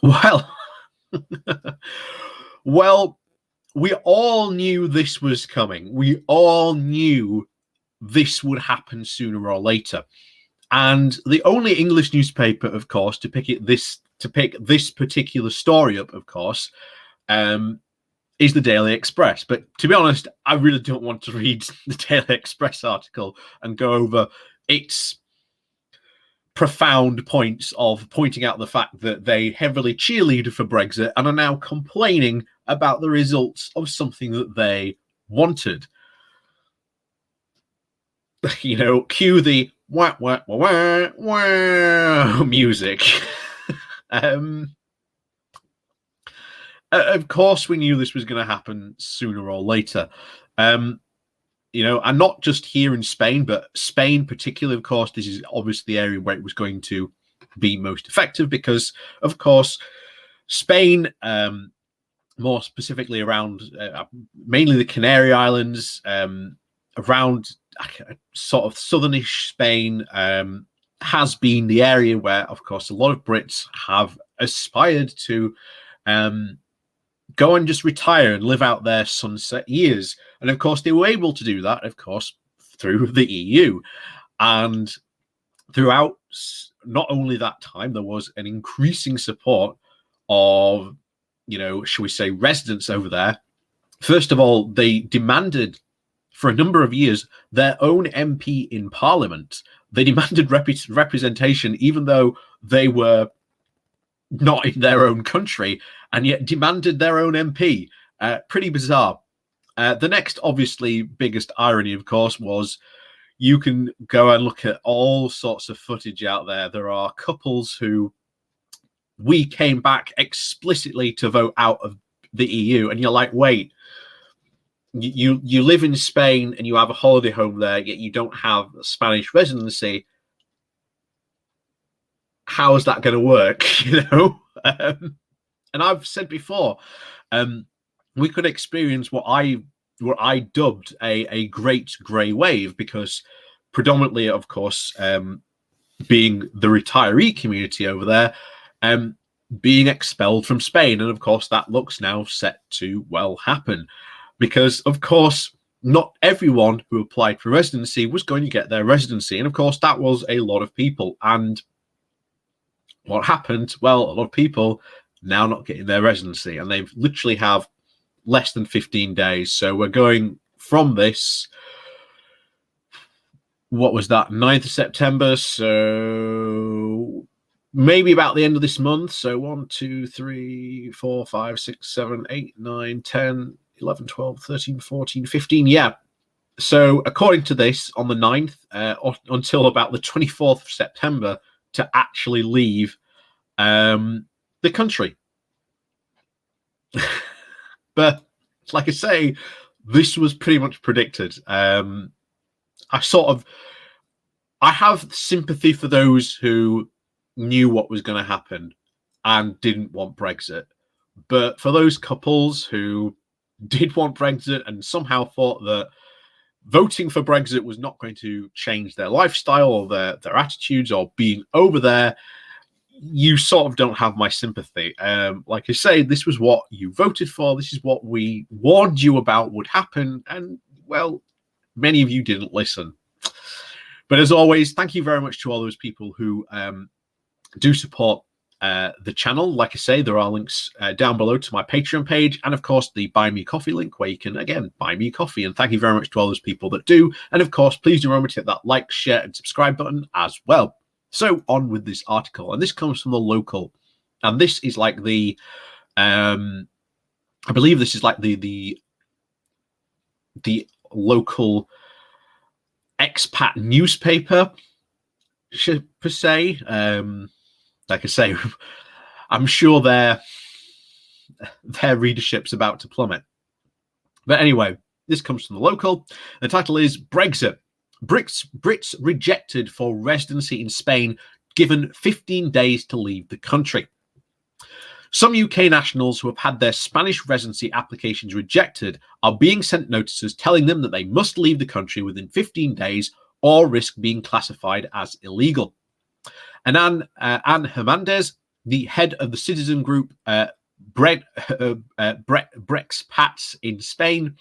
Well, well, we all knew this was coming. We all knew this would happen sooner or later. And the only English newspaper, of course, to pick this particular story up, of course, is the Daily Express. But to be honest, I really don't want to read the Daily Express article and go over its profound points of pointing out the fact that they heavily cheerleaded for Brexit and are now complaining about the results of something that they wanted. You know, cue the wah wah wah wah wah music. Of course, we knew this was going to happen sooner or later. You know, and not just here in Spain, but Spain particularly, of course, this is obviously the area where it was going to be most effective because, of course, Spain, more specifically around mainly the Canary Islands, around sort of southernish Spain, has been the area where, of course, a lot of Brits have aspired to go and just retire and live out their sunset years. And of course, they were able to do that, of course, through the EU. And throughout not only that time, there was an increasing support of, you know, shall we say, residents over there. First of all, they demanded for a number of years their own MP in Parliament. They demanded representation, even though they were not in their own country, and yet demanded their own MP. Pretty bizarre. The next, obviously, biggest irony, of course, was you can go and look at all sorts of footage out there. There are couples who we came back explicitly to vote out of the EU, and you're like, wait, you live in Spain and you have a holiday home there, yet you don't have a Spanish residency. How is that going to work? You know, and I've said before, we could experience what I dubbed a great grey wave, because predominantly, of course, being the retiree community over there, being expelled from Spain, and of course that looks now set to well happen, because of course not everyone who applied for residency was going to get their residency, and of course that was a lot of people. And what happened? Well, a lot of people now not getting their residency, and they literally have less than 15 days. So we're going from this, what was that, 9th of September, so maybe about the end of this month. So 1, 2, 3, 4, 5, 6, 7, 8, 9, 10, 11, 12, 13, 14, 15. Yeah. So according to this, on the 9th until about the 24th of September to actually leave the country. But like I say, this was pretty much predicted. I have sympathy for those who knew what was going to happen and didn't want Brexit. But for those couples who did want Brexit and somehow thought that voting for Brexit was not going to change their lifestyle or their attitudes or being over there, you sort of don't have my sympathy. Like I say, this was what you voted for. This is what we warned you about would happen. And, well, many of you didn't listen. But as always, thank you very much to all those people who do support the channel. Like I say, there are links down below to my Patreon page, and of course the Buy Me Coffee link, where you can again buy me coffee. And thank you very much to all those people that do. And of course, please do remember to hit that like, share, and subscribe button as well. So on with this article, and this comes from the Local, and this is like the I believe this is like the local expat newspaper, per se. Like I say, I'm sure their readership's about to plummet. But anyway, this comes from the Local. The title is Brexit. Brits rejected for residency in Spain, given 15 days to leave the country. Some UK nationals who have had their Spanish residency applications rejected are being sent notices telling them that they must leave the country within 15 days or risk being classified as illegal. And Anne Hernandez, the head of the citizen group BREXIT in Spain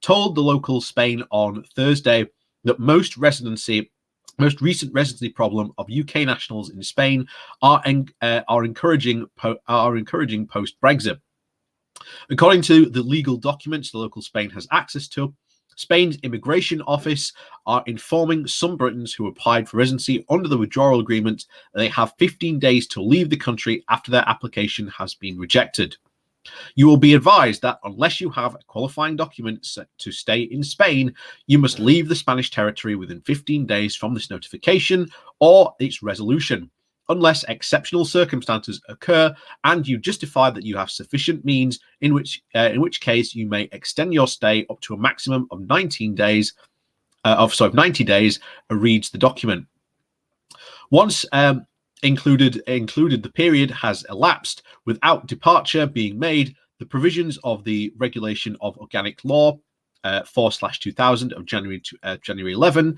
told the local Spain on Thursday that most recent residency problem of UK nationals in Spain are encouraging post-Brexit. According to the legal documents the local Spain has access to, Spain's immigration office are informing some Britons who applied for residency under the withdrawal agreement that they have 15 days to leave the country after their application has been rejected. You will be advised that unless you have qualifying documents to stay in Spain, you must leave the Spanish territory within 15 days from this notification or its resolution, unless exceptional circumstances occur and you justify that you have sufficient means, in which case you may extend your stay up to a maximum of 90 days, reads the document. Once included the period has elapsed without departure being made, the provisions of the Regulation of Organic Law 4/2000 of January 11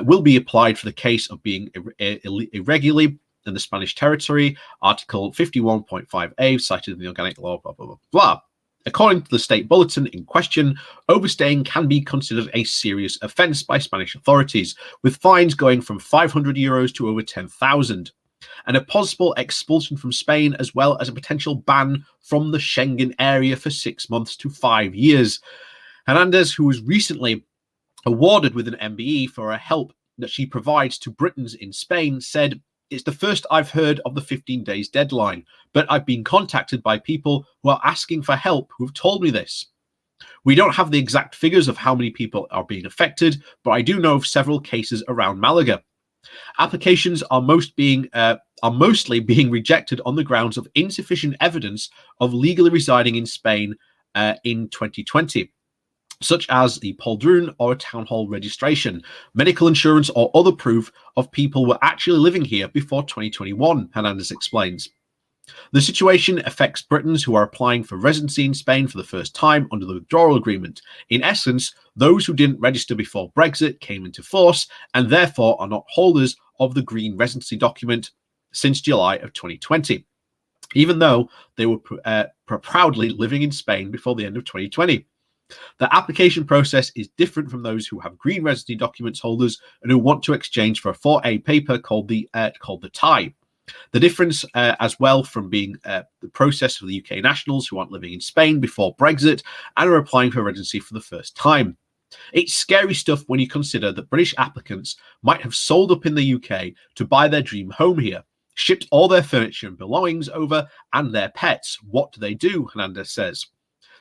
will be applied for the case of being irregularly in the Spanish territory. Article 51.5a cited in the Organic Law, blah, blah, blah, blah. According to the state bulletin in question, overstaying can be considered a serious offence by Spanish authorities, with fines going from €500 to over 10,000, and a possible expulsion from Spain, as well as a potential ban from the Schengen area for 6 months to 5 years. Hernandez, who was recently awarded with an MBE for her help that she provides to Britons in Spain, said, "It's the first I've heard of the 15 days deadline, but I've been contacted by people who are asking for help who have told me this. We don't have the exact figures of how many people are being affected, but I do know of several cases around Malaga. Applications are mostly being rejected on the grounds of insufficient evidence of legally residing in Spain in 2020. Such as the Poldrun or a town hall registration, medical insurance, or other proof of people were actually living here before 2021, Hernandez explains. The situation affects Britons who are applying for residency in Spain for the first time under the withdrawal agreement. In essence, those who didn't register before Brexit came into force and therefore are not holders of the green residency document since July of 2020, even though they were proudly living in Spain before the end of 2020. The application process is different from those who have green residency documents holders and who want to exchange for a 4A paper called the tie. The difference as well from being the process for the UK nationals who aren't living in Spain before Brexit and are applying for residency for the first time. It's scary stuff when you consider that British applicants might have sold up in the UK to buy their dream home here, shipped all their furniture and belongings over and their pets. What do? Hernandez says,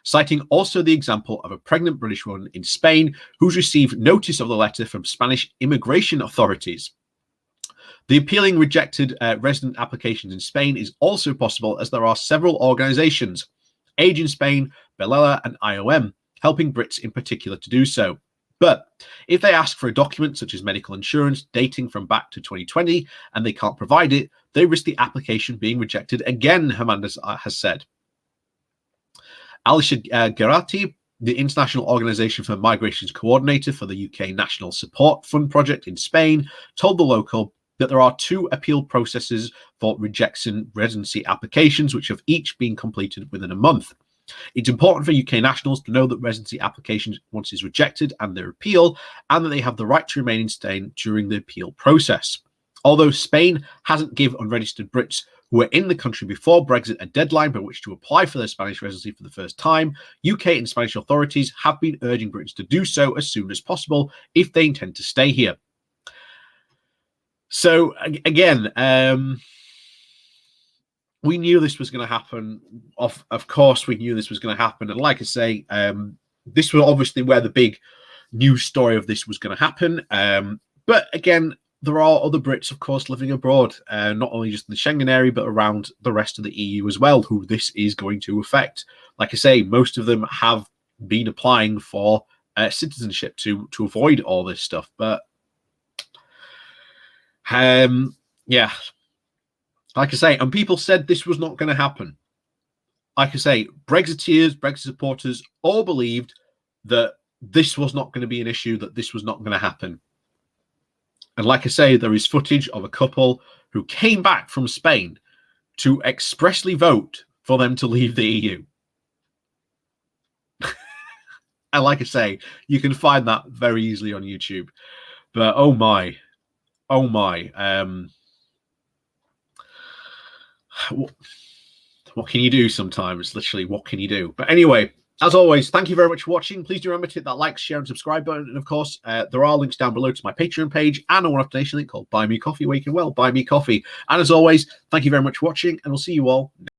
citing also the example of a pregnant British woman in Spain who's received notice of the letter from Spanish immigration authorities. The appealing rejected resident applications in Spain is also possible as there are several organizations, Age in Spain, Belela, and IOM, helping Brits in particular to do so. But if they ask for a document such as medical insurance dating from back to 2020 and they can't provide it, they risk the application being rejected again, Hernandez has said. Alisha Gerati, the International Organization for Migration's coordinator for the UK National Support Fund project in Spain, told the local that there are 2 appeal processes for rejection residency applications, which have each been completed within a month. It's important for UK nationals to know that residency applications once is rejected and their appeal, and that they have the right to remain in Spain during the appeal process. Although Spain hasn't given unregistered Brits who were in the country before Brexit a deadline by which to apply for their Spanish residency for the first time, UK and Spanish authorities have been urging Britons to do so as soon as possible if they intend to stay here. So again, we knew this was going to happen. Of course, we knew this was going to happen. And like I say, this was obviously where the big news story of this was going to happen. But again, there are other Brits, of course, living abroad, not only just in the Schengen area, but around the rest of the EU as well, who this is going to affect. Like I say, most of them have been applying for citizenship to avoid all this stuff. But yeah, like I say, and people said this was not going to happen. Like I say, Brexiteers, Brexit supporters all believed that this was not going to be an issue, that this was not going to happen. And like I say, there is footage of a couple who came back from Spain to expressly vote for them to leave the EU. And like I say, you can find that very easily on YouTube. But oh my, what can you do sometimes? Literally, what can you do? But anyway, as always, thank you very much for watching. Please do remember to hit that like, share, and subscribe button. And of course, there are links down below to my Patreon page and a one-off donation link called Buy Me Coffee, where you can buy me coffee. And as always, thank you very much for watching, and we'll see you all next time.